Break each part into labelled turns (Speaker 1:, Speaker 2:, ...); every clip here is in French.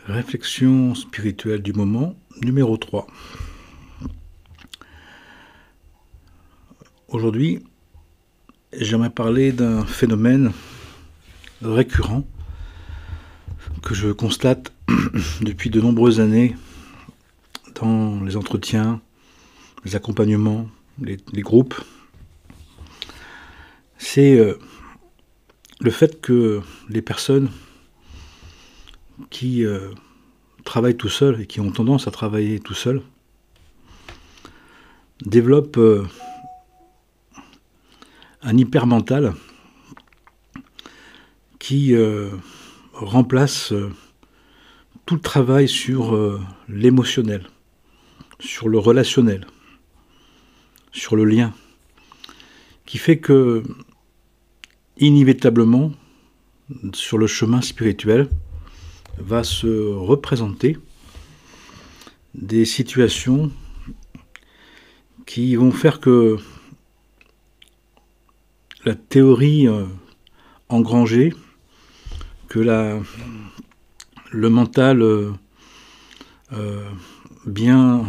Speaker 1: Réflexion spirituelle du moment, numéro 3. Aujourd'hui, j'aimerais parler d'un phénomène récurrent que je constate depuis de nombreuses années dans les entretiens, les accompagnements, les groupes. C'est le fait que les personnes qui travaillent tout seuls et qui ont tendance à travailler tout seuls développent un hypermental qui remplace tout le travail sur l'émotionnel, sur le relationnel, sur le lien, qui fait que, inévitablement, sur le chemin spirituel, va se représenter des situations qui vont faire que la théorie engrangée, que le mental bien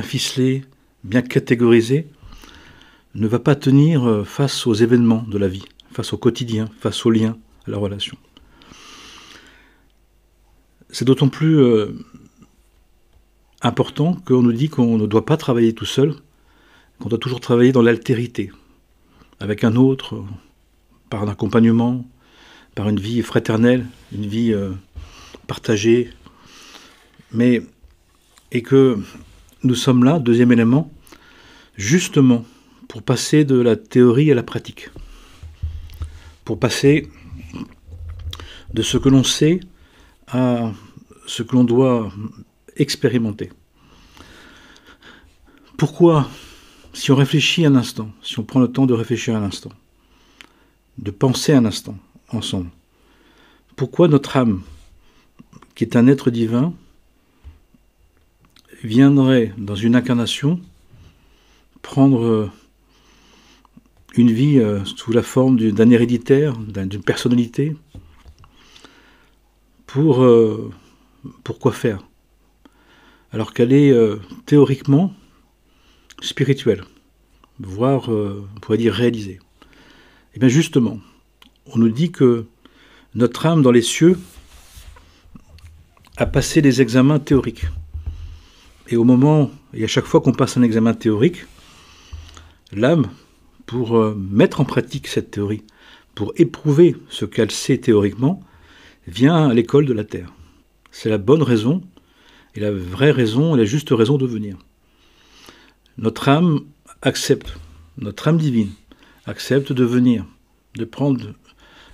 Speaker 1: ficelé, bien catégorisé, ne va pas tenir face aux événements de la vie, face au quotidien, face aux liens, à la relation. C'est d'autant plus important qu'on nous dit qu'on ne doit pas travailler tout seul, qu'on doit toujours travailler dans l'altérité, avec un autre, par un accompagnement, par une vie fraternelle, une vie partagée. Et que nous sommes là, deuxième élément, justement pour passer de la théorie à la pratique, pour passer de ce que l'on sait à ce que l'on doit expérimenter. Pourquoi, si on réfléchit un instant, si on prend le temps de réfléchir un instant, de penser un instant ensemble, pourquoi notre âme, qui est un être divin, viendrait dans une incarnation prendre une vie sous la forme d'un héréditaire, d'une personnalité, pourquoi faire? Alors qu'elle est théoriquement spirituelle, voire, on pourrait dire, réalisée. Et bien justement, on nous dit que notre âme dans les cieux a passé des examens théoriques. Et au moment, et à chaque fois qu'on passe un examen théorique, l'âme, pour mettre en pratique cette théorie, pour éprouver ce qu'elle sait théoriquement, vient à l'école de la Terre. C'est la bonne raison, et la vraie raison, et la juste raison de venir. Notre âme accepte, notre âme divine accepte de venir, de prendre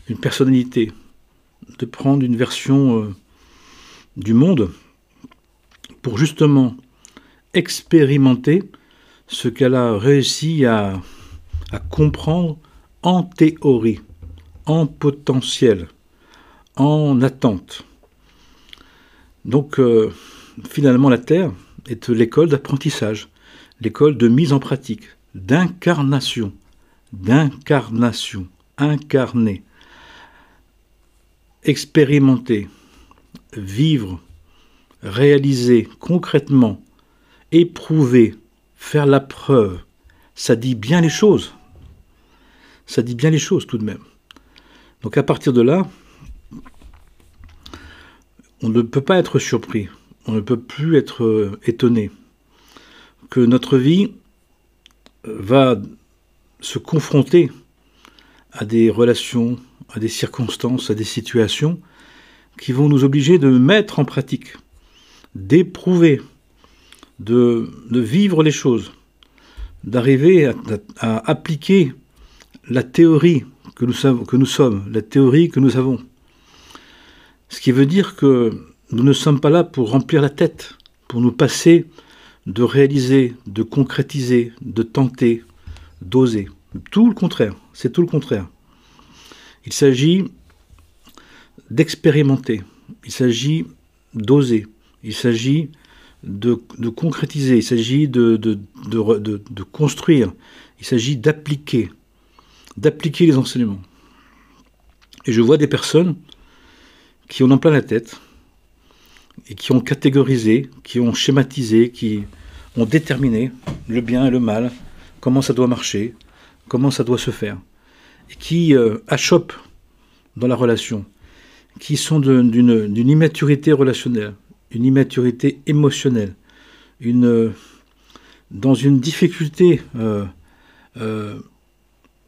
Speaker 1: une personnalité, de prendre une version du monde, pour justement expérimenter ce qu'elle a réussi à comprendre en théorie, en potentiel, en attente. Donc, finalement, la Terre est l'école d'apprentissage, l'école de mise en pratique, d'incarnation, incarner, expérimenter, vivre, réaliser concrètement, éprouver, faire la preuve. Ça dit bien les choses. Ça dit bien les choses tout de même. Donc à partir de là, on ne peut pas être surpris, on ne peut plus être étonné que notre vie va se confronter à des relations, à des circonstances, à des situations qui vont nous obliger de mettre en pratique, d'éprouver, de vivre les choses, d'arriver à appliquer la théorie que nous sommes, la théorie que nous avons. Ce qui veut dire que nous ne sommes pas là pour remplir la tête, pour nous passer de réaliser, de concrétiser, de tenter, d'oser. Tout le contraire, c'est tout le contraire. Il s'agit d'expérimenter, il s'agit d'oser, il s'agit de concrétiser, il s'agit de construire, il s'agit d'appliquer les enseignements. Et je vois des personnes qui en ont plein la tête, et qui ont catégorisé, qui ont schématisé, qui ont déterminé le bien et le mal, comment ça doit marcher, comment ça doit se faire, et qui achoppent dans la relation, qui sont d'une immaturité relationnelle, une immaturité émotionnelle, dans une difficulté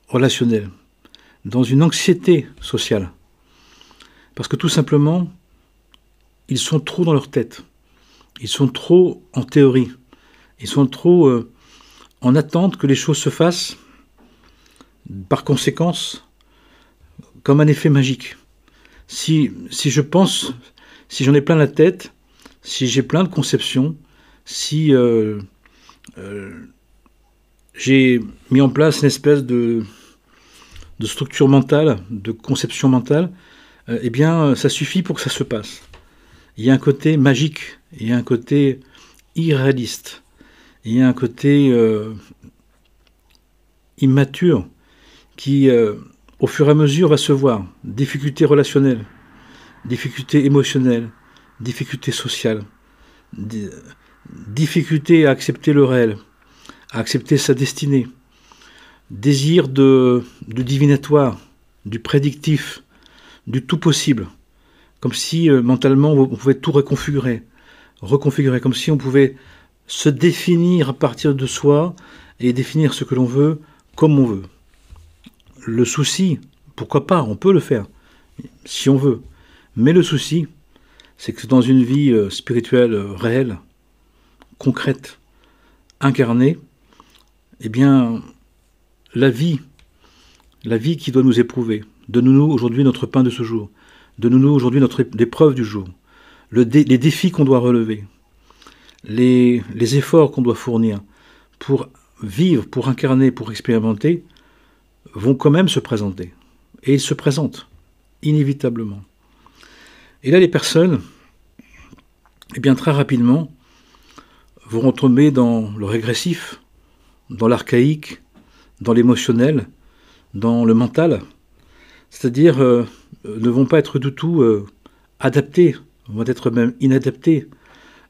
Speaker 1: relationnelle, dans une anxiété sociale. Parce que tout simplement, ils sont trop dans leur tête. Ils sont trop en théorie. Ils sont trop en attente que les choses se fassent, par conséquence, comme un effet magique. Si je pense, si j'en ai plein la tête, si j'ai plein de conceptions, si j'ai mis en place une espèce de structure mentale, de conception mentale, eh bien, ça suffit pour que ça se passe. Il y a un côté magique, il y a un côté irréaliste, il y a un côté immature qui, au fur et à mesure, va se voir. Difficultés relationnelles, difficultés émotionnelles, difficultés sociales, difficultés à accepter le réel, à accepter sa destinée, désir de divinatoire, du prédictif, du tout possible, comme si mentalement on pouvait tout reconfigurer, comme si on pouvait se définir à partir de soi et définir ce que l'on veut comme on veut. Le souci, pourquoi pas, on peut le faire, si on veut, mais le souci, c'est que dans une vie spirituelle réelle, concrète, incarnée, eh bien, la vie qui doit nous éprouver, donne-nous aujourd'hui notre pain de ce jour, donne-nous aujourd'hui notre épreuve du jour, les défis qu'on doit relever, les efforts qu'on doit fournir pour vivre, pour incarner, pour expérimenter, vont quand même se présenter. Et ils se présentent, inévitablement. Et là, les personnes, eh bien, très rapidement, vont retomber dans le régressif, dans l'archaïque, dans l'émotionnel, dans le mental, c'est-à-dire ne vont pas être du tout adaptés, vont être même inadaptés,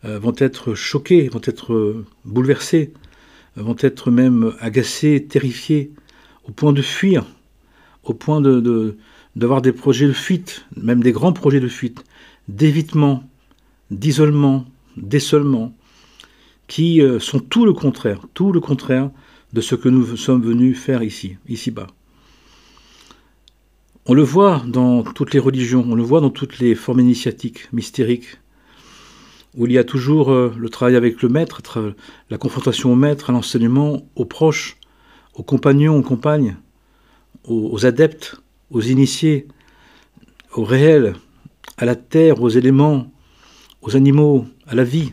Speaker 1: vont être choqués, vont être bouleversés, vont être même agacés, terrifiés, au point de fuir, au point d'avoir des projets de fuite, même des grands projets de fuite, d'évitement, d'isolement, d'isolement, qui sont tout le contraire de ce que nous sommes venus faire ici-bas. On le voit dans toutes les religions, on le voit dans toutes les formes initiatiques, mystériques, où il y a toujours le travail avec le maître, la confrontation au maître, à l'enseignement, aux proches, aux compagnons, aux compagnes, aux adeptes, aux initiés, au réel, à la terre, aux éléments, aux animaux, à la vie.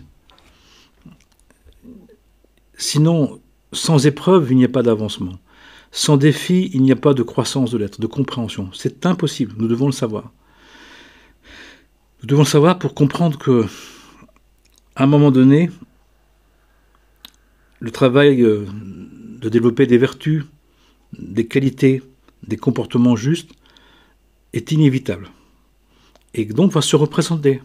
Speaker 1: Sinon, sans épreuve, il n'y a pas d'avancement. Sans défi, il n'y a pas de croissance de l'être, de compréhension. C'est impossible, nous devons le savoir. Nous devons le savoir pour comprendre que, à un moment donné, le travail de développer des vertus, des qualités, des comportements justes, est inévitable. Et donc va se représenter.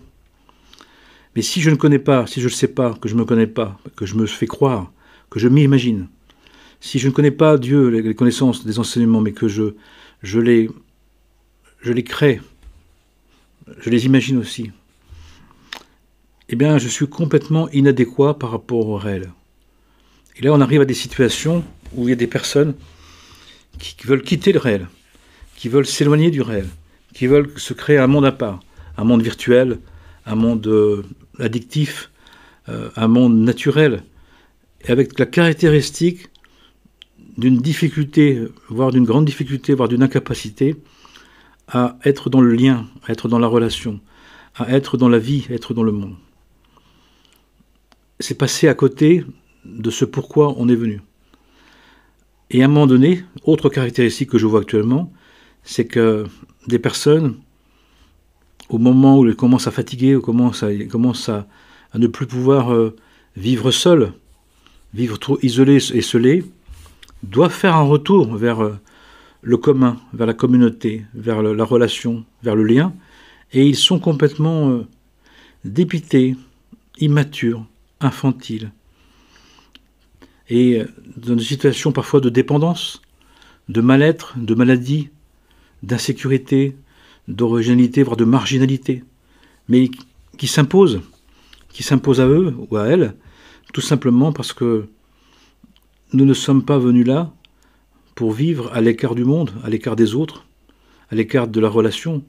Speaker 1: Mais si je ne connais pas, si je ne sais pas, que je ne me connais pas, que je me fais croire, que je m'imagine, si je ne connais pas Dieu, les connaissances des enseignements, mais que je les crée, je les imagine aussi, eh bien je suis complètement inadéquat par rapport au réel. Et là on arrive à des situations où il y a des personnes qui veulent quitter le réel, qui veulent s'éloigner du réel, qui veulent se créer un monde à part, un monde virtuel, un monde addictif, un monde naturel, et avec la caractéristique d'une difficulté, voire d'une grande difficulté, voire d'une incapacité à être dans le lien, à être dans la relation, à être dans la vie, à être dans le monde. C'est passer à côté de ce pourquoi on est venu. Et à un moment donné, autre caractéristique que je vois actuellement, c'est que des personnes, au moment où elles commencent à fatiguer, ou commencent à ne plus pouvoir vivre seules, vivre trop isolées et seules, doivent faire un retour vers le commun, vers la communauté, vers la relation, vers le lien, et ils sont complètement dépité, immature, infantile, et dans des situations parfois de dépendance, de mal-être, de maladie, d'insécurité, d'originalité, voire de marginalité, mais qui s'imposent à eux ou à elles, tout simplement parce que nous ne sommes pas venus là pour vivre à l'écart du monde, à l'écart des autres, à l'écart de la relation.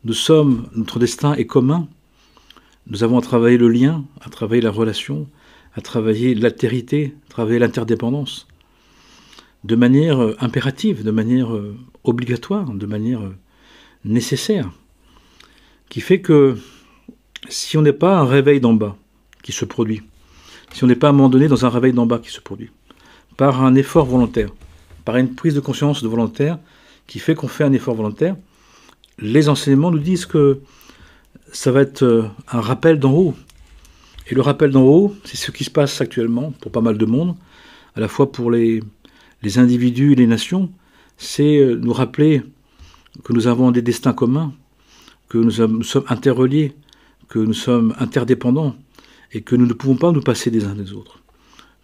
Speaker 1: Notre destin est commun. Nous avons à travailler le lien, à travailler la relation, à travailler l'altérité, à travailler l'interdépendance, de manière impérative, de manière obligatoire, de manière nécessaire, qui fait que si on n'est pas un réveil d'en bas qui se produit, si on n'est pas à un moment donné dans un réveil d'en bas qui se produit, par un effort volontaire, par une prise de conscience de volontaire qui fait qu'on fait un effort volontaire, les enseignements nous disent que ça va être un rappel d'en haut. Et le rappel d'en haut, c'est ce qui se passe actuellement pour pas mal de monde, à la fois pour les individus et les nations, c'est nous rappeler que nous avons des destins communs, que nous sommes interreliés, que nous sommes interdépendants, et que nous ne pouvons pas nous passer des uns des autres,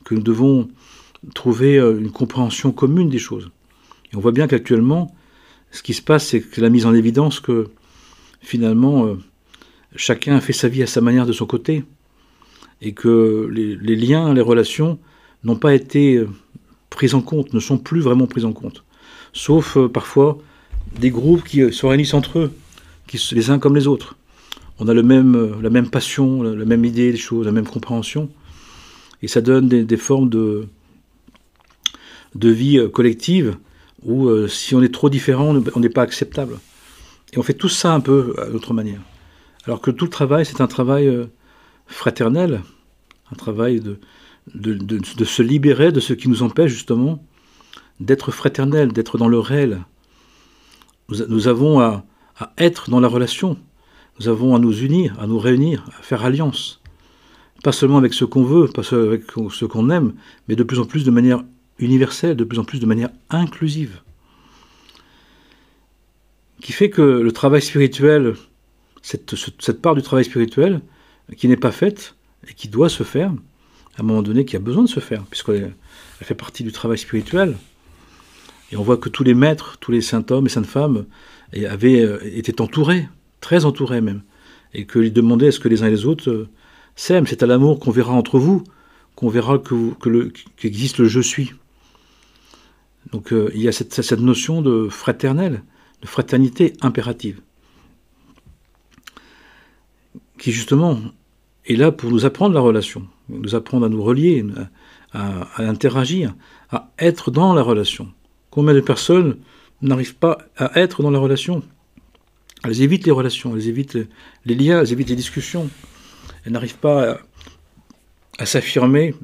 Speaker 1: que nous devons trouver une compréhension commune des choses. Et on voit bien qu'actuellement, ce qui se passe, c'est que la mise en évidence que finalement, chacun a fait sa vie à sa manière de son côté, et que les liens, les relations n'ont pas été pris en compte, ne sont plus vraiment pris en compte. Sauf parfois des groupes qui se réunissent entre eux, les uns comme les autres. On a la même passion, la même idée des choses, la même compréhension, et ça donne des formes de vie collective où si on est trop différent, on n'est pas acceptable. Et on fait tout ça un peu à notre manière. Alors que tout le travail, c'est un travail fraternel, un travail de se libérer de ce qui nous empêche justement d'être fraternel, d'être dans le réel. Nous avons à être dans la relation, nous avons à nous unir, à nous réunir, à faire alliance. Pas seulement avec ce qu'on veut, pas seulement avec ce qu'on aime, mais de plus en plus de manière universelle, de plus en plus de manière inclusive. Qui fait que le travail spirituel, cette part du travail spirituel, qui n'est pas faite, et qui doit se faire, à un moment donné, qui a besoin de se faire, puisqu'elle fait partie du travail spirituel. Et on voit que tous les maîtres, tous les saints hommes et saintes femmes étaient entourés, très entourés même, et qu'ils demandaient à ce que les uns et les autres s'aiment. C'est à l'amour qu'on verra entre vous, qu'on verra qu'existe le « je suis ». Donc il y a cette notion de fraternel, de fraternité impérative, qui justement est là pour nous apprendre la relation, nous apprendre à nous relier, à interagir, à être dans la relation. Combien de personnes n'arrivent pas à être dans la relation? Elles évitent les relations, elles évitent les liens, elles évitent les discussions. Elles n'arrivent pas à s'affirmer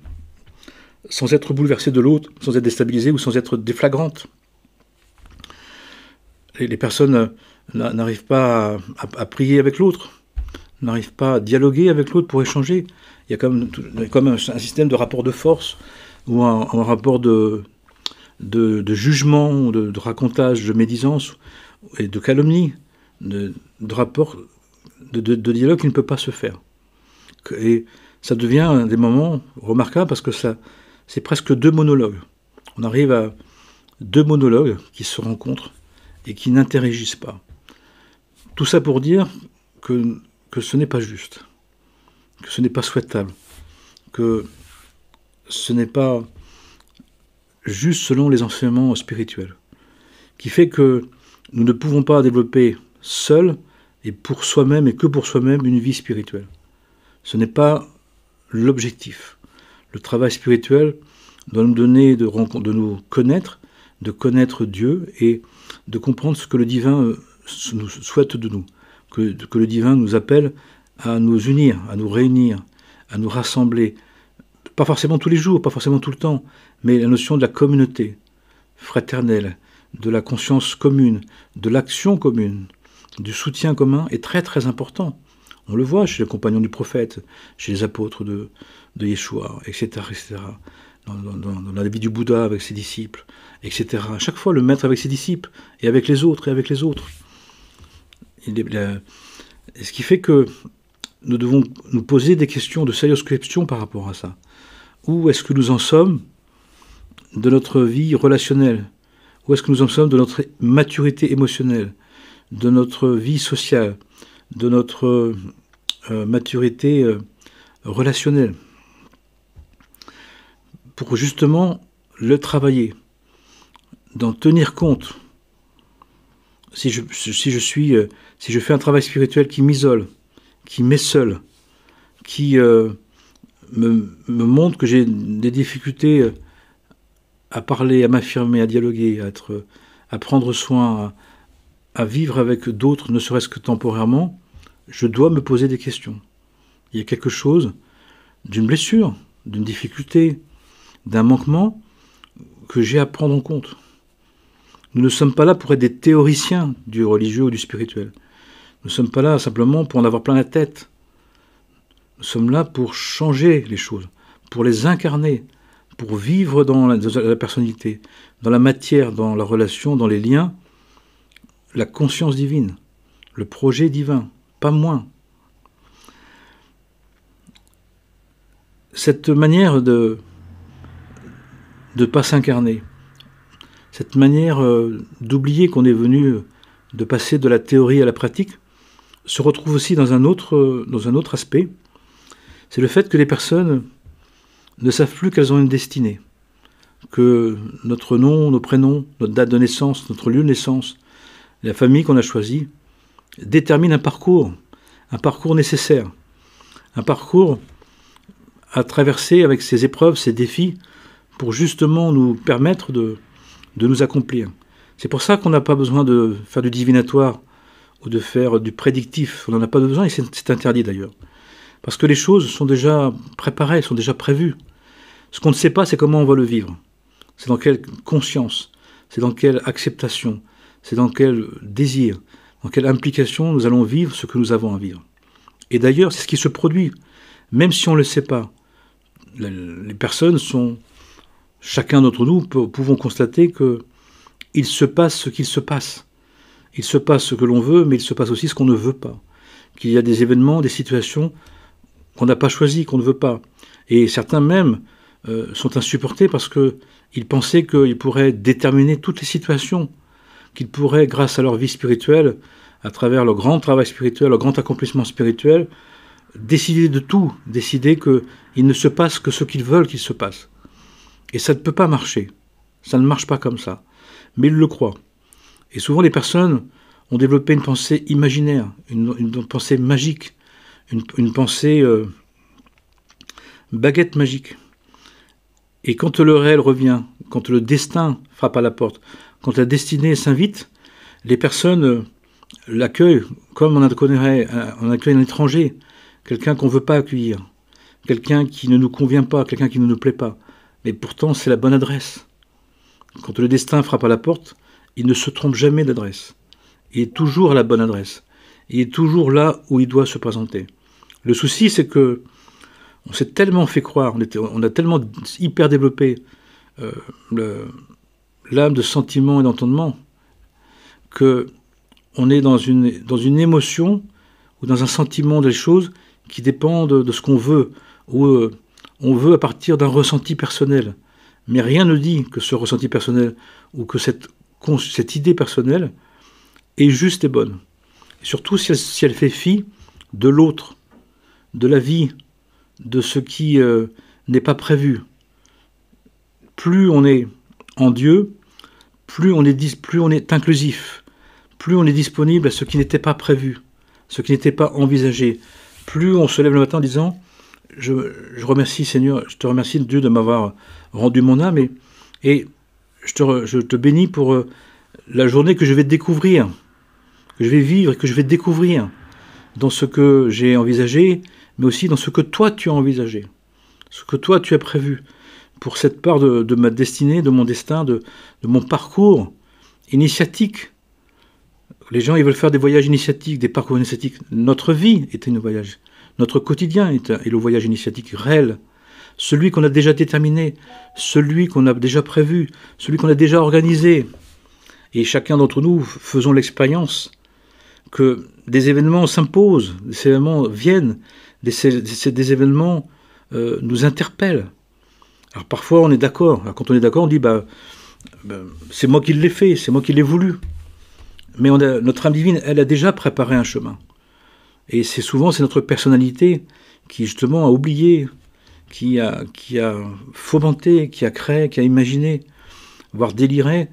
Speaker 1: sans être bouleversées de l'autre, sans être déstabilisées ou sans être déflagrantes. Les personnes n'arrivent pas à prier avec l'autre, n'arrivent pas à dialoguer avec l'autre pour échanger. Il y a comme un système de rapport de force ou un rapport de jugement, de racontage, de médisance et de calomnie, de rapport, de dialogue qui ne peut pas se faire. Et ça devient des moments remarquables parce que c'est presque deux monologues. On arrive à deux monologues qui se rencontrent et qui n'interagissent pas. Tout ça pour dire que ce n'est pas juste, que ce n'est pas souhaitable, que ce n'est pas juste selon les enseignements spirituels, qui fait que nous ne pouvons pas développer seuls et pour soi-même et que pour soi-même une vie spirituelle. Ce n'est pas l'objectif. Le travail spirituel doit nous donner de nous connaître, de connaître Dieu et de comprendre ce que le divin nous souhaite de nous, que le divin nous appelle à nous unir, à nous réunir, à nous rassembler, pas forcément tous les jours, pas forcément tout le temps, mais la notion de la communauté fraternelle, de la conscience commune, de l'action commune, du soutien commun est très très important. On le voit chez les compagnons du prophète, chez les apôtres de Yeshua, etc., etc., dans la vie du Bouddha avec ses disciples, etc. À chaque fois, le maître avec ses disciples, et avec les autres, et avec les autres. Ce qui fait que nous devons nous poser des questions, de sérieuses questions par rapport à ça. Où est-ce que nous en sommes de notre vie relationnelle? Où est-ce que nous en sommes de notre maturité émotionnelle, de notre vie sociale, de notre maturité relationnelle? Pour justement le travailler, d'en tenir compte. Si je fais un travail spirituel qui m'isole, qui m'est seul, qui me montre que j'ai des difficultés à parler, à m'affirmer, à dialoguer, à prendre soin, à vivre avec d'autres, ne serait-ce que temporairement, je dois me poser des questions. Il y a quelque chose d'une blessure, d'une difficulté, d'un manquement que j'ai à prendre en compte. Nous ne sommes pas là pour être des théoriciens du religieux ou du spirituel. Nous ne sommes pas là simplement pour en avoir plein la tête. Nous sommes là pour changer les choses, pour les incarner, pour vivre dans la personnalité, dans la matière, dans la relation, dans les liens, la conscience divine, le projet divin, pas moins. Cette manière de ne pas s'incarner, cette manière d'oublier qu'on est venu de passer de la théorie à la pratique, se retrouve aussi dans un autre aspect. C'est le fait que les personnes ne savent plus qu'elles ont une destinée, que notre nom, nos prénoms, notre date de naissance, notre lieu de naissance, la famille qu'on a choisie, déterminent un parcours nécessaire, un parcours à traverser avec ses épreuves, ses défis, pour justement nous permettre de nous accomplir. C'est pour ça qu'on n'a pas besoin de faire du divinatoire ou de faire du prédictif. On n'en a pas besoin et c'est interdit d'ailleurs. Parce que les choses sont déjà préparées, sont déjà prévues. Ce qu'on ne sait pas, c'est comment on va le vivre. C'est dans quelle conscience, c'est dans quelle acceptation, c'est dans quel désir, dans quelle implication nous allons vivre ce que nous avons à vivre. Et d'ailleurs, c'est ce qui se produit, même si on ne le sait pas. Les personnes sont... Chacun d'entre nous pouvons constater qu'il se passe ce qu'il se passe. Il se passe ce que l'on veut, mais il se passe aussi ce qu'on ne veut pas. Qu'il y a des événements, des situations qu'on n'a pas choisies, qu'on ne veut pas. Et certains même sont insupportés parce qu'ils pensaient qu'ils pourraient déterminer toutes les situations, qu'ils pourraient, grâce à leur vie spirituelle, à travers leur grand travail spirituel, leur grand accomplissement spirituel, décider de tout, décider qu'il ne se passe que ce qu'ils veulent qu'il se passe. Et ça ne peut pas marcher. Ça ne marche pas comme ça. Mais ils le croient. Et souvent, les personnes ont développé une pensée imaginaire, une pensée magique, une pensée baguette magique. Et quand le réel revient, quand le destin frappe à la porte, quand la destinée s'invite, les personnes l'accueillent comme on accueille un étranger, quelqu'un qu'on ne veut pas accueillir, quelqu'un qui ne nous convient pas, quelqu'un qui ne nous plaît pas. Mais pourtant, c'est la bonne adresse. Quand le destin frappe à la porte, il ne se trompe jamais d'adresse. Il est toujours à la bonne adresse. Il est toujours là où il doit se présenter. Le souci, c'est que on s'est tellement fait croire, on a tellement hyper développé l'âme de sentiment et d'entendement que on est dans une émotion ou dans un sentiment des choses qui dépendent de ce qu'on veut, ou on veut à partir d'un ressenti personnel. Mais rien ne dit que ce ressenti personnel ou que cette idée personnelle est juste et bonne. Et surtout si elle fait fi de l'autre, de la vie, de ce qui n'est pas prévu. Plus on est en Dieu, plus on est inclusif, plus on est disponible à ce qui n'était pas prévu, ce qui n'était pas envisagé. Plus on se lève le matin en disant « Je remercie Seigneur, je te remercie Dieu de m'avoir rendu mon âme et je te bénis pour la journée que je vais découvrir, que je vais vivre et que je vais découvrir dans ce que j'ai envisagé, mais aussi dans ce que toi tu as envisagé, ce que toi tu as prévu pour cette part de ma destinée, de mon destin, de mon parcours initiatique. Les gens, ils veulent faire des voyages initiatiques, des parcours initiatiques. Notre vie est un voyage. Notre quotidien est le voyage initiatique réel. Celui qu'on a déjà déterminé, celui qu'on a déjà prévu, celui qu'on a déjà organisé. Et chacun d'entre nous faisons l'expérience que des événements s'imposent, des événements viennent, des événements nous interpellent. Alors parfois on est d'accord. Quand on est d'accord, on dit c'est moi qui l'ai fait, c'est moi qui l'ai voulu. Mais notre âme divine, elle a déjà préparé un chemin. Et c'est notre personnalité qui justement a oublié, qui a fomenté, qui a créé, qui a imaginé, voire déliré,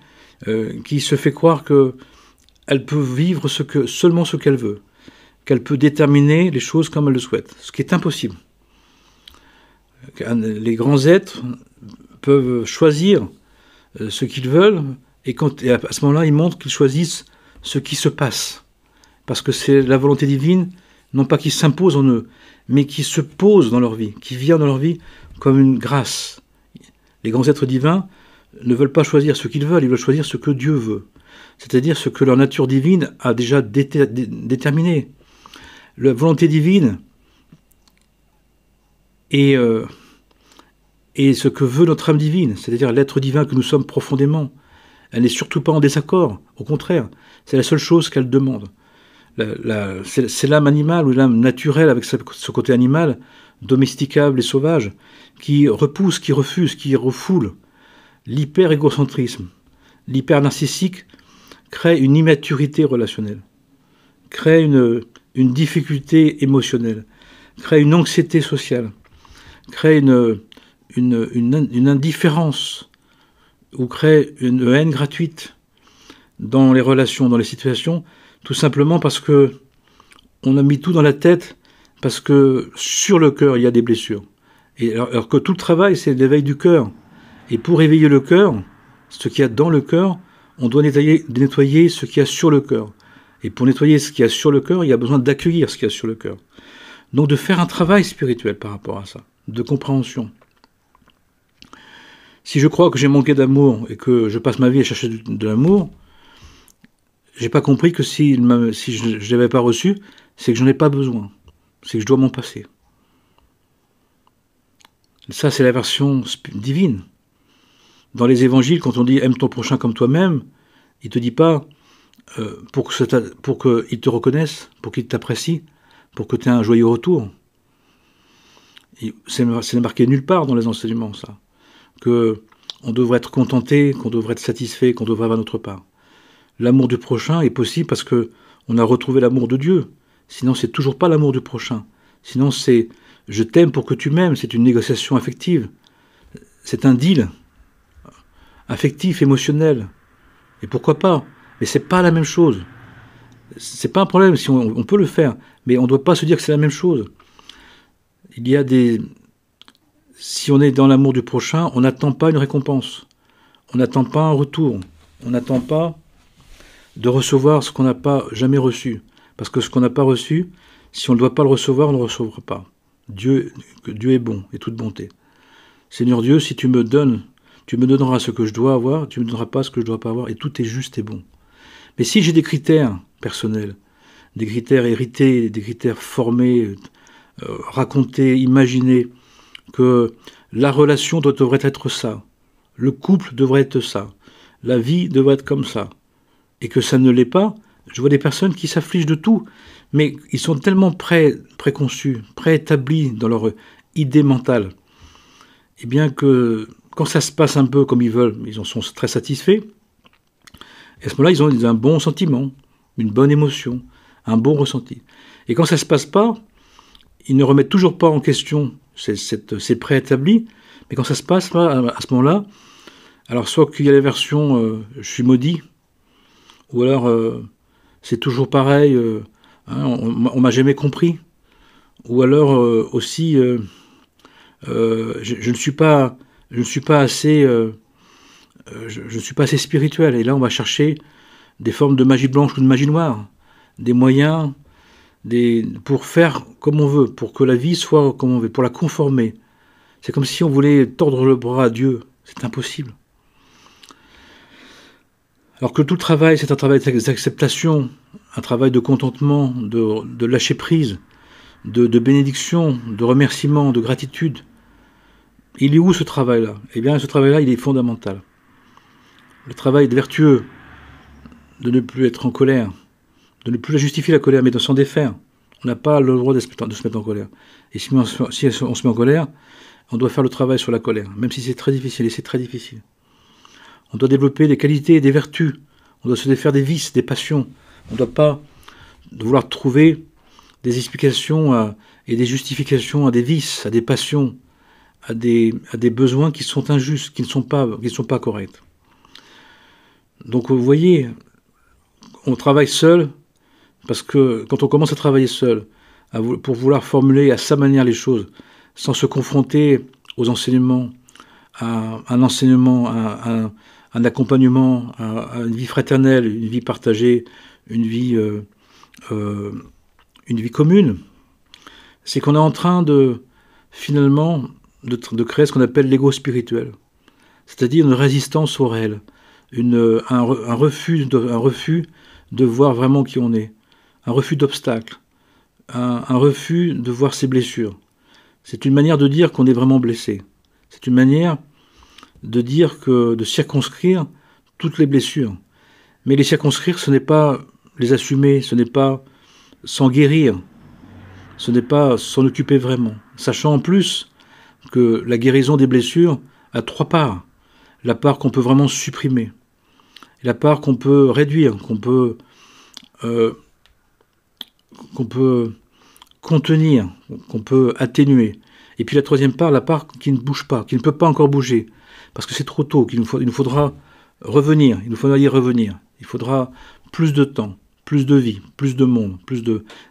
Speaker 1: qui se fait croire qu'elle peut vivre seulement ce qu'elle veut, qu'elle peut déterminer les choses comme elle le souhaite, ce qui est impossible. Les grands êtres peuvent choisir ce qu'ils veulent, et à ce moment-là, ils montrent qu'ils choisissent ce qui se passe. Parce que c'est la volonté divine, non pas qui s'impose en eux, mais qui se pose dans leur vie, qui vient dans leur vie comme une grâce. Les grands êtres divins ne veulent pas choisir ce qu'ils veulent, ils veulent choisir ce que Dieu veut. C'est-à-dire ce que leur nature divine a déjà déterminé. La volonté divine et ce que veut notre âme divine, c'est-à-dire l'être divin que nous sommes profondément. Elle n'est surtout pas en désaccord, au contraire, c'est la seule chose qu'elle demande. C'est l'âme animale ou l'âme naturelle avec ce côté animal, domesticable et sauvage, qui repousse, qui refuse, qui refoule. L'hyper-égocentrisme, l'hyper-narcissique crée une immaturité relationnelle, crée une difficulté émotionnelle, crée une anxiété sociale, crée une indifférence ou crée une haine gratuite dans les relations, dans les situations, tout simplement parce que on a mis tout dans la tête, parce que sur le cœur, il y a des blessures. Et alors que tout le travail, c'est l'éveil du cœur. Et pour éveiller le cœur, ce qu'il y a dans le cœur, on doit nettoyer ce qu'il y a sur le cœur. Et pour nettoyer ce qu'il y a sur le cœur, il y a besoin d'accueillir ce qu'il y a sur le cœur. Donc de faire un travail spirituel par rapport à ça, de compréhension. Si je crois que j'ai manqué d'amour et que je passe ma vie à chercher de l'amour, j'ai pas compris que si je ne l'avais pas reçu, c'est que j'en ai pas besoin. C'est que je dois m'en passer. Ça, c'est la version divine. Dans les évangiles, quand on dit « aime ton prochain comme toi-même », il ne te dit pas pour qu'il te reconnaisse, pour qu'il t'apprécie, pour que tu aies un joyeux retour. C'est marqué nulle part dans les enseignements, ça. Qu'on devrait être contenté, qu'on devrait être satisfait, qu'on devrait avoir notre part. L'amour du prochain est possible parce qu'on a retrouvé l'amour de Dieu. Sinon, c'est toujours pas l'amour du prochain. Sinon, c'est « je t'aime pour que tu m'aimes », c'est une négociation affective. C'est un deal affectif, émotionnel. Et pourquoi pas? Mais c'est pas la même chose. C'est pas un problème, si on peut le faire, mais on ne doit pas se dire que c'est la même chose. Il y a si on est dans l'amour du prochain, on n'attend pas une récompense. On n'attend pas un retour. On n'attend pas de recevoir ce qu'on n'a pas jamais reçu. Parce que ce qu'on n'a pas reçu, si on ne doit pas le recevoir, on ne le recevra pas. Dieu est bon et toute bonté. Seigneur Dieu, si tu me donnes, tu me donneras ce que je dois avoir, tu ne me donneras pas ce que je ne dois pas avoir, et tout est juste et bon. Mais si j'ai des critères personnels, des critères hérités, des critères formés, racontés, imaginés, que la relation devrait être ça, le couple devrait être ça, la vie devrait être comme ça, et que ça ne l'est pas, je vois des personnes qui s'affligent de tout, mais ils sont tellement préconçus, préétablis dans leur idée mentale, et bien que quand ça se passe un peu comme ils veulent, ils en sont très satisfaits, et à ce moment-là, ils ont un bon sentiment, une bonne émotion, un bon ressenti. Et quand ça ne se passe pas, ils ne remettent toujours pas en question c'est préétabli, mais quand ça se passe à ce moment-là, alors soit qu'il y a la version je suis maudit, ou alors c'est toujours pareil, on m'a jamais compris, ou alors aussi je ne suis pas assez spirituel, et là on va chercher des formes de magie blanche ou de magie noire, des moyens pour faire comme on veut, pour que la vie soit comme on veut, pour la conformer. C'est comme si on voulait tordre le bras à Dieu. C'est impossible. Alors que tout le travail, c'est un travail d'acceptation, un travail de contentement, de lâcher prise, de bénédiction, de remerciement, de gratitude. Il est où ce travail-là? Eh bien, ce travail-là, il est fondamental. Le travail vertueux, de ne plus être en colère, de ne plus la justifier la colère, mais de s'en défaire. On n'a pas le droit de se mettre en colère. Et si on se met en colère, on doit faire le travail sur la colère, même si c'est très difficile, et c'est très difficile. On doit développer des qualités et des vertus. On doit se défaire des vices, des passions. On ne doit pas vouloir trouver des explications et des justifications à des vices, à des passions, à des besoins qui sont injustes, qui ne sont pas corrects. Donc vous voyez, on travaille seul, parce que quand on commence à travailler seul, pour vouloir formuler à sa manière les choses, sans se confronter aux enseignements, à un enseignement, à un accompagnement, à une vie fraternelle, une vie partagée, une vie commune, c'est qu'on est en train finalement de créer ce qu'on appelle l'ego spirituel, c'est-à-dire une résistance au réel, un refus de voir vraiment qui on est, un refus d'obstacles, un refus de voir ses blessures. C'est une manière de dire qu'on est vraiment blessé. C'est une manière de dire de circonscrire toutes les blessures. Mais les circonscrire, ce n'est pas les assumer, ce n'est pas s'en guérir, ce n'est pas s'en occuper vraiment. Sachant en plus que la guérison des blessures a 3 parts. La part qu'on peut vraiment supprimer, la part qu'on peut réduire, qu'on peut contenir, qu'on peut atténuer. Et puis la 3e part, la part qui ne bouge pas, qui ne peut pas encore bouger, parce que c'est trop tôt, il nous faudra revenir, il nous faudra y revenir. Il faudra plus de temps, plus de vie, plus de monde, plus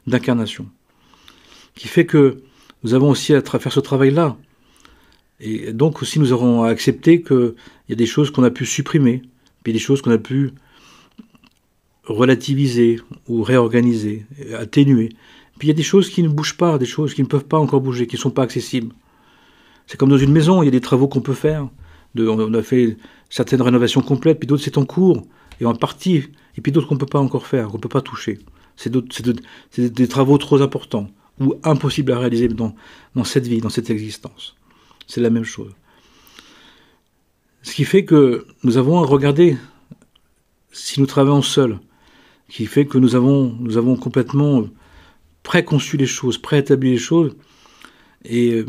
Speaker 1: d'incarnation. Qui fait que nous avons aussi à faire ce travail-là. Et donc aussi nous aurons à accepter qu'il y a des choses qu'on a pu supprimer, puis des choses qu'on a pu relativiser ou réorganiser, atténuer. Puis il y a des choses qui ne bougent pas, des choses qui ne peuvent pas encore bouger, qui ne sont pas accessibles. C'est comme dans une maison, il y a des travaux qu'on peut faire. On a fait certaines rénovations complètes, puis d'autres c'est en cours, et en partie, et puis d'autres qu'on ne peut pas encore faire, qu'on ne peut pas toucher. C'est des travaux trop importants, ou impossibles à réaliser dans cette vie, dans cette existence. C'est la même chose. Ce qui fait que nous avons à regarder si nous travaillons seuls, qui fait que nous avons complètement préconçu les choses, préétabli les choses, et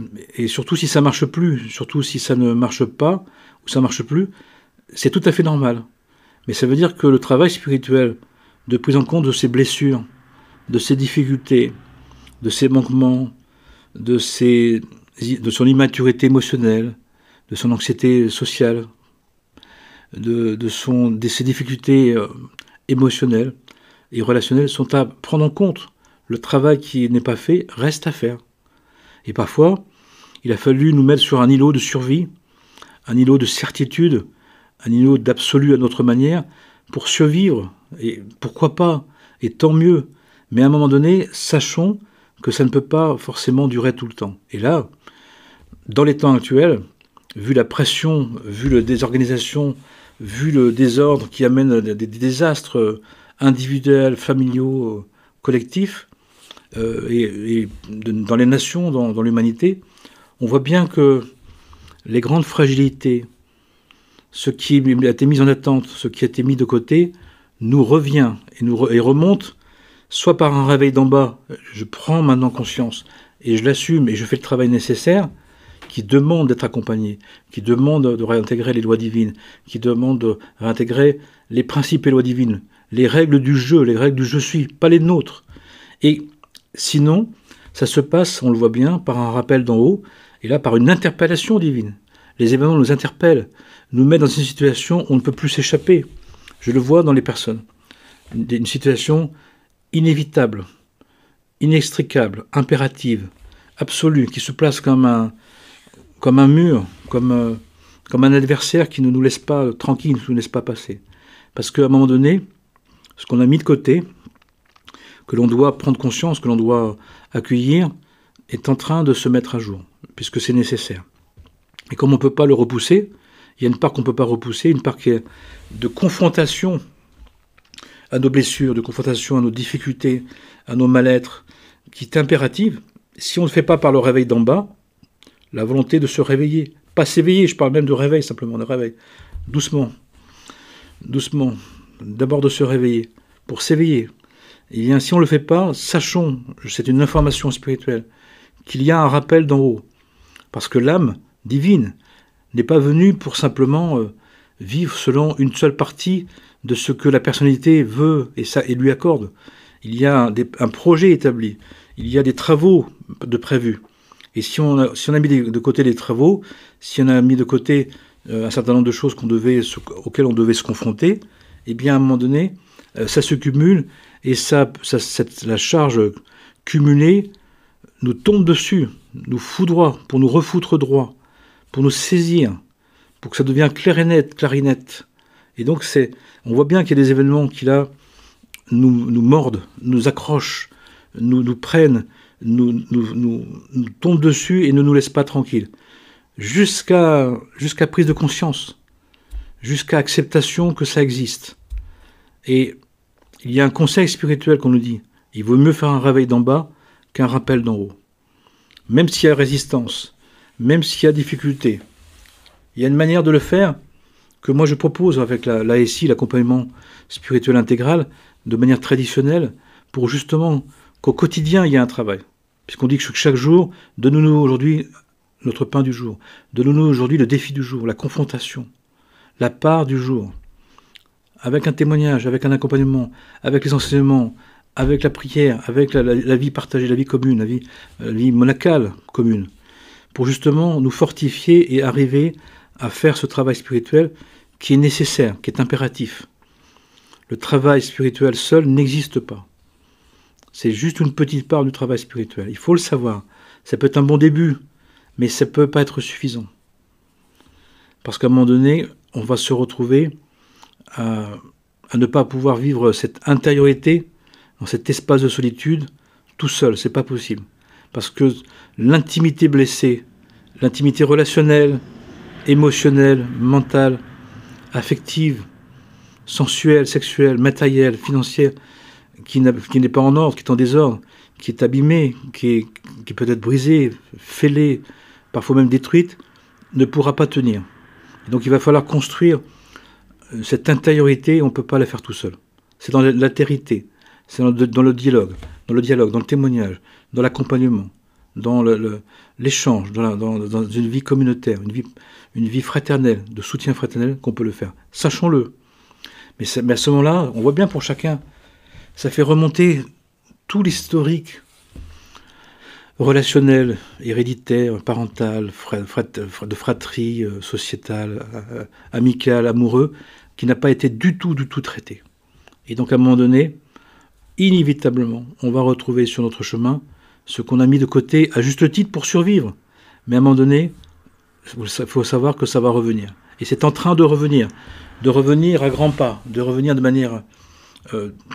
Speaker 1: surtout si ça ne marche plus, surtout si ça ne marche pas, ou ça ne marche plus, c'est tout à fait normal. Mais ça veut dire que le travail spirituel de prise en compte de ses blessures, de ses difficultés, de ses manquements, de son immaturité émotionnelle, de son anxiété sociale, de ses difficultés émotionnelles et relationnelles sont à prendre en compte. Le travail qui n'est pas fait reste à faire. Et parfois, il a fallu nous mettre sur un îlot de survie, un îlot de certitude, un îlot d'absolu à notre manière, pour survivre. Et pourquoi pas? Et tant mieux. Mais à un moment donné, sachons que ça ne peut pas forcément durer tout le temps. Et là, dans les temps actuels, vu la pression, vu la désorganisation, vu le désordre qui amène des désastres individuels, familiaux, collectifs, dans les nations, dans l'humanité, on voit bien que les grandes fragilités, ce qui a été mis en attente, ce qui a été mis de côté, nous revient et remonte, soit par un réveil d'en bas, je prends maintenant conscience, et je l'assume, et je fais le travail nécessaire, qui demande d'être accompagné, qui demande de réintégrer les lois divines, qui demande de réintégrer les principes et lois divines, les règles du jeu, les règles du je suis, pas les nôtres. Et sinon, ça se passe, on le voit bien, par un rappel d'en haut, et là par une interpellation divine. Les événements nous interpellent, nous mettent dans une situation où on ne peut plus s'échapper. Je le vois dans les personnes. Une situation inévitable, inextricable, impérative, absolue, qui se place comme un mur, comme un adversaire qui ne nous laisse pas tranquille, ne nous laisse pas passer. Parce qu'à un moment donné, ce qu'on a mis de côté, que l'on doit prendre conscience, que l'on doit accueillir, est en train de se mettre à jour, puisque c'est nécessaire. Et comme on ne peut pas le repousser, il y a une part qu'on ne peut pas repousser, une part qui est de confrontation à nos blessures, de confrontation à nos difficultés, à nos mal-être, qui est impérative. Si on ne le fait pas par le réveil d'en bas, la volonté de se réveiller, pas s'éveiller, je parle même de réveil, simplement de réveil, doucement, d'abord de se réveiller, pour s'éveiller, Eh bien, si on ne le fait pas, sachons, c'est une information spirituelle, qu'il y a un rappel d'en haut. Parce que l'âme divine n'est pas venue pour simplement vivre selon une seule partie de ce que la personnalité veut et lui accorde. Il y a un projet établi, il y a des travaux de prévus. Et si on a mis de côté les travaux, si on a mis de côté un certain nombre de choses auxquelles on devait se confronter, eh bien à un moment donné, ça se cumule et la charge cumulée nous tombe dessus, nous foudroie, pour nous refoutre droit, pour nous saisir, pour que ça devienne clair et net. Et donc on voit bien qu'il y a des événements qui là nous mordent, nous accrochent, nous prennent, nous tombent dessus et ne nous laissent pas tranquilles. Jusqu'à prise de conscience, jusqu'à acceptation que ça existe. Et il y a un conseil spirituel qu'on nous dit, il vaut mieux faire un réveil d'en bas qu'un rappel d'en haut. Même s'il y a résistance, même s'il y a difficulté, il y a une manière de le faire que moi je propose avec l'ASI, l'accompagnement spirituel intégral, de manière traditionnelle, pour justement qu'au quotidien il y ait un travail. Puisqu'on dit que chaque jour, donne-nous aujourd'hui notre pain du jour, donne-nous aujourd'hui le défi du jour, la confrontation, la part du jour, avec un témoignage, avec un accompagnement, avec les enseignements, avec la prière, avec la vie partagée, la vie commune, la vie monacale commune, pour justement nous fortifier et arriver à faire ce travail spirituel qui est nécessaire, qui est impératif. Le travail spirituel seul n'existe pas. C'est juste une petite part du travail spirituel. Il faut le savoir. Ça peut être un bon début, mais ça ne peut pas être suffisant. Parce qu'à un moment donné, on va se retrouver à ne pas pouvoir vivre cette intériorité dans cet espace de solitude tout seul. C'est pas possible. Parce que l'intimité blessée, l'intimité relationnelle, émotionnelle, mentale, affective, sensuelle, sexuelle, matérielle, financière, qui n'est pas en ordre, qui est en désordre, qui est abîmée, qui peut être brisée, fêlée, parfois même détruite, ne pourra pas tenir. Et donc il va falloir construire cette intériorité, on ne peut pas la faire tout seul. C'est dans l'altérité, c'est dans le dialogue, dans le témoignage, dans l'accompagnement, dans l'échange, dans une vie communautaire, une vie fraternelle, de soutien fraternel qu'on peut le faire. Sachons-le. Mais à ce moment-là, on voit bien pour chacun, ça fait remonter tout l'historique relationnel, héréditaire, parental, de fratrie, sociétal, amical, amoureux, qui n'a pas été du tout traité. Et donc à un moment donné, inévitablement, on va retrouver sur notre chemin ce qu'on a mis de côté à juste titre pour survivre. Mais à un moment donné, il faut savoir que ça va revenir. Et c'est en train de revenir à grands pas, de revenir de manière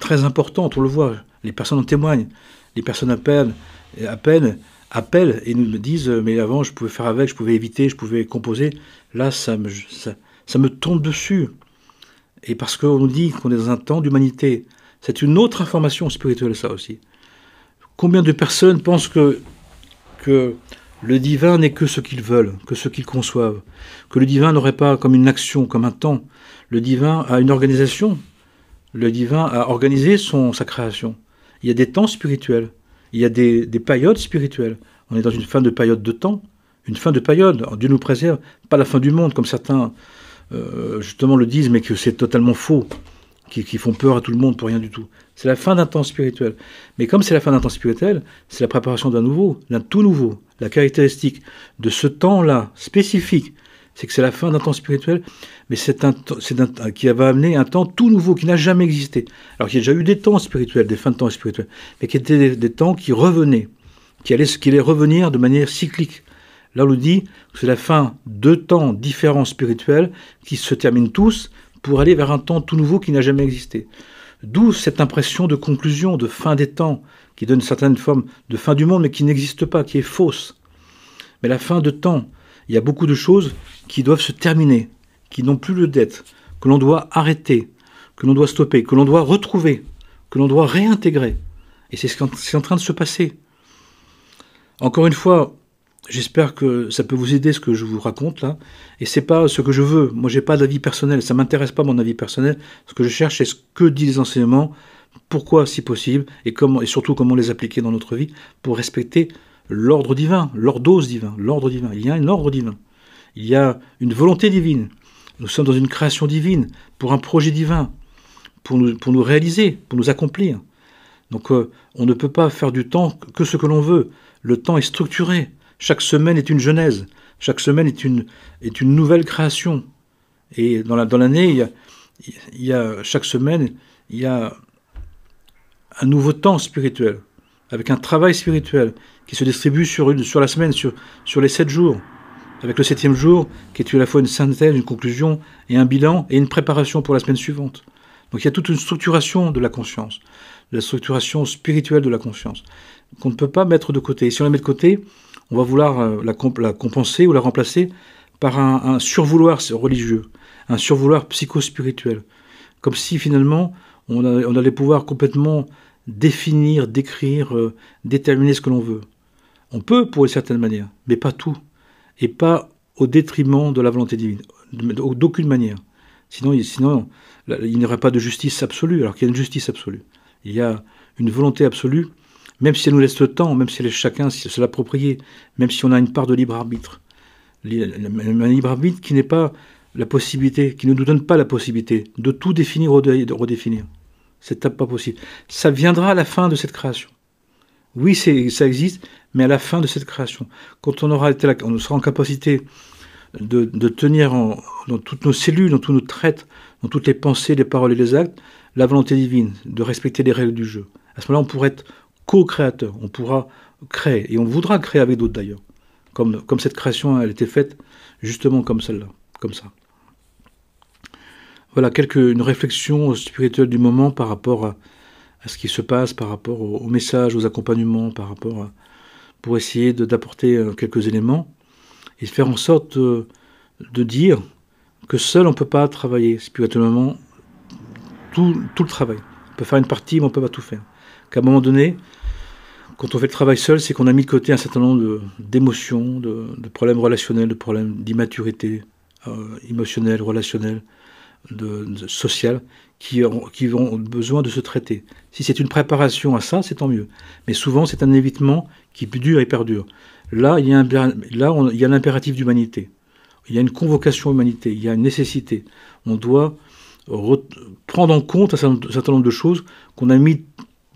Speaker 1: très importante, on le voit, les personnes en témoignent, les personnes appellent et nous disent mais avant je pouvais faire avec, je pouvais éviter, je pouvais composer, là ça me tombe dessus. Et parce qu'on nous dit qu'on est dans un temps d'humanité, c'est une autre information spirituelle ça aussi. Combien de personnes pensent que le divin n'est que ce qu'ils veulent, que ce qu'ils conçoivent, que le divin n'aurait pas comme une action, comme un temps. Le divin a une organisation, le divin a organisé sa création. Il y a des temps spirituels, il y a des périodes spirituelles. On est dans une fin de période de temps, une fin de période. Alors, Dieu nous préserve, pas la fin du monde, comme certains justement le disent, mais que c'est totalement faux, qui font peur à tout le monde pour rien du tout. C'est la fin d'un temps spirituel. Mais comme c'est la fin d'un temps spirituel, c'est la préparation d'un tout nouveau. La caractéristique de ce temps-là, spécifique, c'est que c'est la fin d'un temps spirituel, mais qui va amener un temps tout nouveau, qui n'a jamais existé. Alors qu'il y a déjà eu des temps spirituels, des fins de temps spirituels, mais qui étaient des temps qui revenaient, qui allaient revenir de manière cyclique. Là, on nous dit que c'est la fin de temps différents spirituels qui se terminent tous pour aller vers un temps tout nouveau qui n'a jamais existé. D'où cette impression de conclusion, de fin des temps, qui donne une certaine forme de fin du monde, mais qui n'existe pas, qui est fausse. Mais la fin de temps, il y a beaucoup de choses qui doivent se terminer, qui n'ont plus lieu d'être, que l'on doit arrêter, que l'on doit stopper, que l'on doit retrouver, que l'on doit réintégrer. Et c'est ce qui est en train de se passer. Encore une fois, J'espère que ça peut vous aider ce que je vous raconte là. Et c'est pas ce que je veux. Moi, j'ai pas d'avis personnel. Ça m'intéresse pas mon avis personnel. Ce que je cherche, c'est ce que disent les enseignements, pourquoi si possible, et comment, et surtout comment les appliquer dans notre vie pour respecter l'ordre divin, l'ordre divin, l'ordre divin. Il y a un ordre divin. Il y a une volonté divine. Nous sommes dans une création divine, pour un projet divin, pour nous réaliser, pour nous accomplir. Donc on ne peut pas faire du temps que ce que l'on veut. Le temps est structuré. Chaque semaine est une genèse. Chaque semaine est une nouvelle création. Et dans l'année, chaque semaine, il y a un nouveau temps spirituel, avec un travail spirituel qui se distribue sur la semaine, sur les 7 jours, avec le 7e jour qui est à la fois une synthèse, une conclusion et un bilan et une préparation pour la semaine suivante. Donc il y a toute une structuration de la conscience, de la structuration spirituelle de la conscience, qu'on ne peut pas mettre de côté. Et si on la met de côté, on va vouloir la compenser ou la remplacer par un survouloir religieux, un survouloir psychospirituel. Comme si finalement on allait pouvoir complètement définir, décrire, déterminer ce que l'on veut. On peut pour une certaine manière, mais pas tout. Et pas au détriment de la volonté divine, d'aucune manière. Sinon il n'y aurait pas de justice absolue, alors qu'il y a une justice absolue. Il y a une volonté absolue, même si elle nous laisse le temps, même si chacun se l'approprier, même si on a une part de libre arbitre. Un libre arbitre qui n'est pas la possibilité, qui ne nous donne pas la possibilité de tout définir ou de redéfinir. C'est pas possible. Ça viendra à la fin de cette création. Oui, ça existe, mais à la fin de cette création. Quand on sera en capacité de tenir dans toutes nos cellules, dans tous nos traits, dans toutes les pensées, les paroles et les actes, la volonté divine, de respecter les règles du jeu. À ce moment-là, on pourra être co-créateur, on pourra créer, et on voudra créer avec d'autres d'ailleurs. Comme cette création, elle était faite justement comme celle-là, comme ça. Voilà, une réflexion spirituelle du moment par rapport à ce qui se passe, par rapport aux messages, aux accompagnements, pour essayer d'apporter quelques éléments, et faire en sorte de dire que seul on ne peut pas travailler spirituellement tout le travail. On peut faire une partie, mais on ne peut pas tout faire. Qu'à un moment donné, quand on fait le travail seul, c'est qu'on a mis de côté un certain nombre d'émotions, de problèmes relationnels, de problèmes d'immaturité émotionnelle, relationnelle, social, qui ont besoin de se traiter. Si c'est une préparation à ça, c'est tant mieux. Mais souvent, c'est un évitement qui dure et perdure. Là, il y a un impératif d'humanité. Il y a une convocation humanité. Il y a une nécessité. On doit prendre en compte un certain nombre de choses qu'on a mis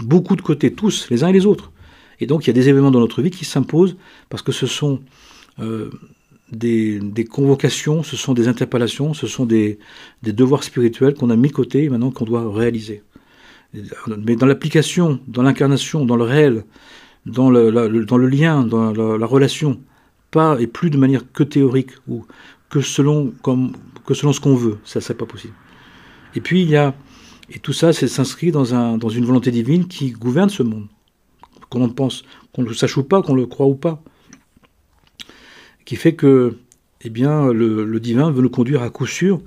Speaker 1: beaucoup de côté, tous, les uns et les autres. Et donc, il y a des événements dans notre vie qui s'imposent parce que ce sont des convocations, ce sont des interpellations, ce sont des devoirs spirituels qu'on a mis de côté et maintenant qu'on doit réaliser. Mais dans l'application, dans l'incarnation, dans le réel, dans le lien, dans la relation, pas et plus de manière que théorique ou que selon ce qu'on veut, ça c'est pas possible. Et puis et tout ça s'inscrit dans une volonté divine qui gouverne ce monde, qu'on en pense, qu'on le sache ou pas, qu'on le croit ou pas, qui fait que le divin veut nous conduire à coup sûr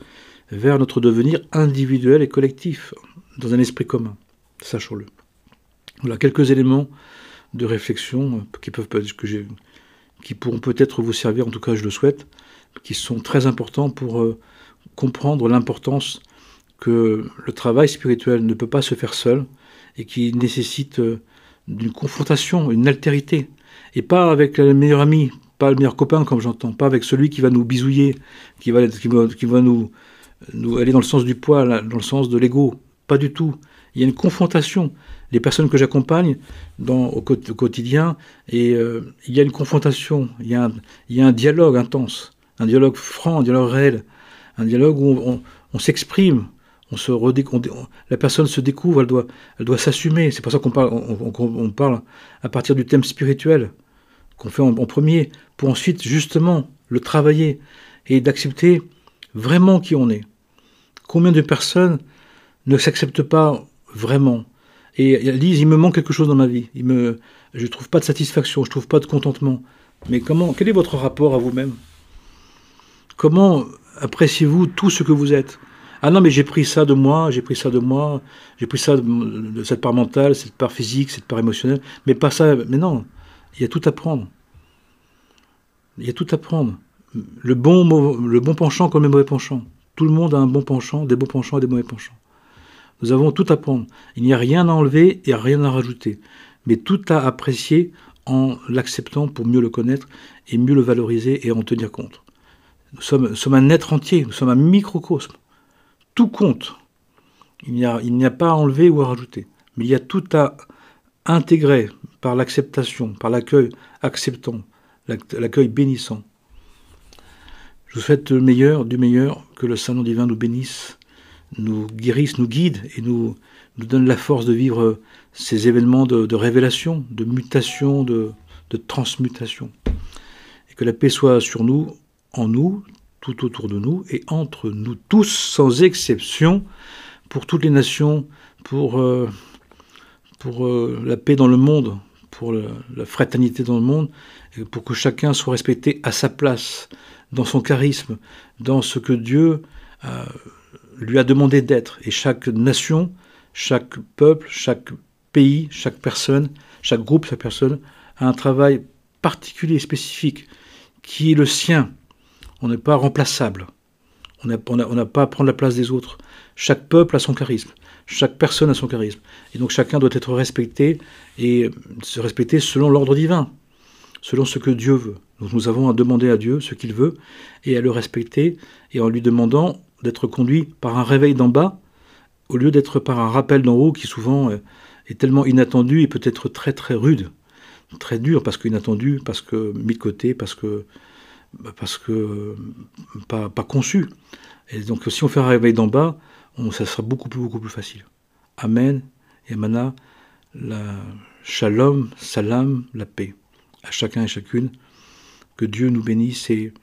Speaker 1: vers notre devenir individuel et collectif, dans un esprit commun, sachons-le. Voilà quelques éléments de réflexion qui pourront peut-être vous servir, en tout cas je le souhaite, qui sont très importants pour comprendre l'importance que le travail spirituel ne peut pas se faire seul et qui nécessite d'une confrontation, une altérité, et pas avec le meilleur ami, pas le meilleur copain comme j'entends, pas avec celui qui va nous bisouiller, qui va nous aller dans le sens du poids, dans le sens de l'ego, pas du tout. Il y a une confrontation. Les personnes que j'accompagne au quotidien, et il y a une confrontation, il y a un dialogue intense, un dialogue franc, un dialogue réel, un dialogue où on s'exprime, la personne se découvre, elle doit s'assumer. C'est pour ça qu'on parle à partir du thème spirituel qu'on fait en premier, pour ensuite justement le travailler et d'accepter vraiment qui on est. Combien de personnes ne s'acceptent pas vraiment et elles disent il me manque quelque chose dans ma vie, je ne trouve pas de satisfaction, je ne trouve pas de contentement. Mais quel est votre rapport à vous-même? Comment appréciez-vous tout ce que vous êtes? Ah non, mais j'ai pris ça de moi, j'ai pris ça de cette part mentale, cette part physique, cette part émotionnelle, mais pas ça. Mais non, il y a tout à prendre. Il y a tout à prendre. Le bon penchant comme le mauvais penchant. Tout le monde a un bon penchant, des bons penchants et des mauvais penchants. Nous avons tout à prendre. Il n'y a rien à enlever et rien à rajouter. Mais tout à apprécier en l'acceptant pour mieux le connaître et mieux le valoriser et en tenir compte. Nous sommes un être entier, nous sommes un microcosme. Tout compte. Il n'y a pas à enlever ou à rajouter. Mais il y a tout à intégrer par l'acceptation, par l'accueil acceptant, l'accueil bénissant. Je vous souhaite le meilleur, du meilleur, que le Saint-Nom divin nous bénisse, nous guérisse, nous guide et nous donne la force de vivre ces événements de révélation, de mutation, de transmutation. Et que la paix soit sur nous, en nous, tout autour de nous et entre nous tous, sans exception, pour toutes les nations, pour la paix dans le monde, pour la fraternité dans le monde, et pour que chacun soit respecté à sa place, dans son charisme, dans ce que Dieu lui a demandé d'être. Et chaque nation, chaque peuple, chaque pays, chaque personne, chaque groupe, chaque personne a un travail particulier, spécifique, qui est le sien. On n'est pas remplaçable. On n'a pas à prendre la place des autres. Chaque peuple a son charisme. Chaque personne a son charisme. Et donc chacun doit être respecté et se respecter selon l'ordre divin, selon ce que Dieu veut. Donc nous avons à demander à Dieu ce qu'il veut et à le respecter et en lui demandant d'être conduit par un réveil d'en bas au lieu d'être par un rappel d'en haut qui souvent est tellement inattendu et peut être très très rude, très dur parce qu'inattendu, parce que mis de côté, parce que pas conçu. Et donc si on fait un réveil d'en bas, ça sera beaucoup plus facile. Amen et Amana, la shalom, salam, la paix. À chacun et chacune, que Dieu nous bénisse et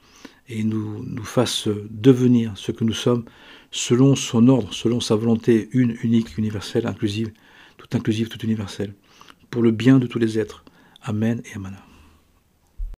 Speaker 1: nous fasse devenir ce que nous sommes selon son ordre, selon sa volonté une, unique, universelle, inclusive, toute universelle, pour le bien de tous les êtres. Amen et Amana.